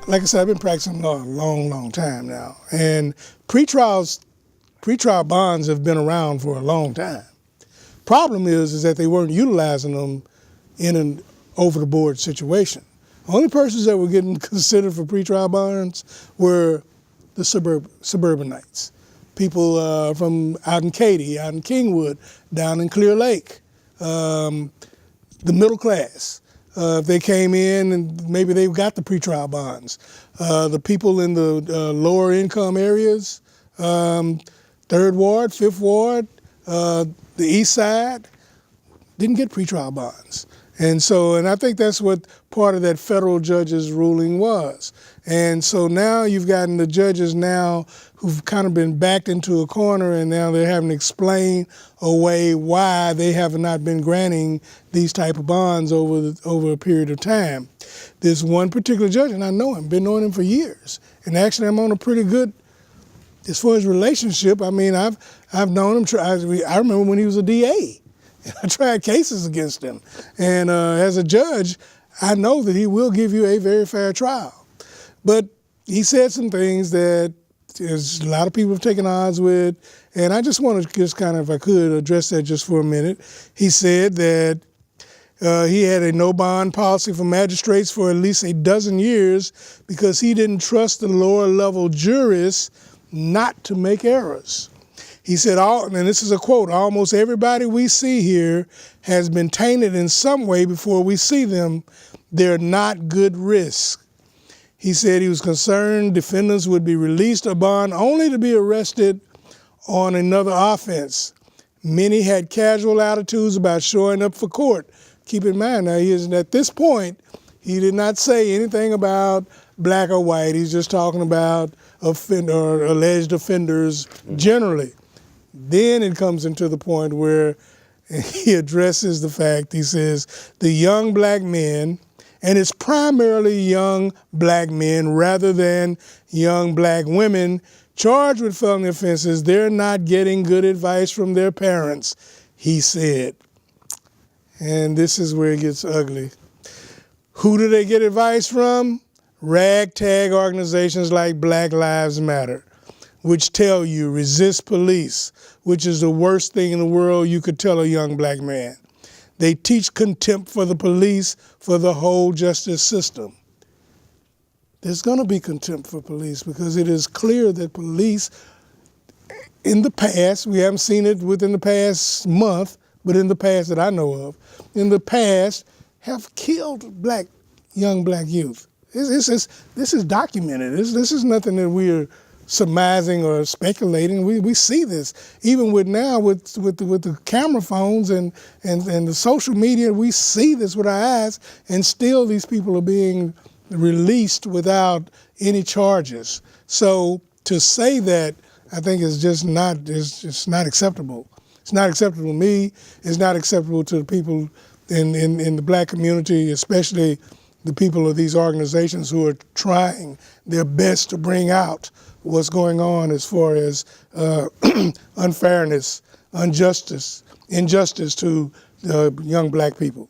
like I said, I've been practicing law a long time now, and pretrial bonds have been around for a long time. Problem is that they weren't utilizing them in an over-the-board situation. The only persons that were getting considered for pretrial bonds were the suburbanites, people from out in Katy, out in Kingwood, down in Clear Lake, the middle class. If they came in and maybe they got the pretrial bonds. The people in the lower income areas, 3rd Ward, 5th Ward, the East Side, didn't get pretrial bonds. And I think that's what part of that federal judge's ruling was. And so now you've gotten the judges now who've kind of been backed into a corner, and now they're having to explain away why they have not been granting these type of bonds over a period of time. There's one particular judge, and I know him, been knowing him for years. And actually I'm on a pretty good, as far as relationship, I mean, I've known him, I remember when he was a DA. I tried cases against him. And as a judge, I know that he will give you a very fair trial. But he said some things that there's a lot of people have taken odds with. And I just want to just kind of, if I could, address that just for a minute. He said that he had a no bond policy for magistrates for at least a dozen years because he didn't trust the lower level jurists not to make errors. He said, and this is a quote, almost everybody we see here has been tainted in some way before we see them. They're not good risk. He said he was concerned defendants would be released or bond only to be arrested on another offense. Many had casual attitudes about showing up for court. Keep in mind now, at this point, he did not say anything about black or white. He's just talking about alleged offenders generally. Then it comes into the point where he addresses the fact, he says, the young black men, and it's primarily young black men rather than young black women charged with felony offenses, they're not getting good advice from their parents, he said. And this is where it gets ugly. Who do they get advice from? Ragtag organizations like Black Lives Matter, which tell you resist police, which is the worst thing in the world you could tell a young black man. They teach contempt for the police, for the whole justice system. There's going to be contempt for police because it is clear that police, in the past, we haven't seen it within the past month, but in the past that I know of, in the past have killed young black youth. This is documented. This is nothing that we're surmising or speculating. We see this even with the camera phones and the social media. We see this with our eyes, and still these people are being released without any charges. So to say that, I think is just not acceptable. It's not acceptable to me. It's not acceptable to the people in the black community, especially the people of these organizations who are trying their best to bring out what's going on as far as unfairness, injustice to young black people.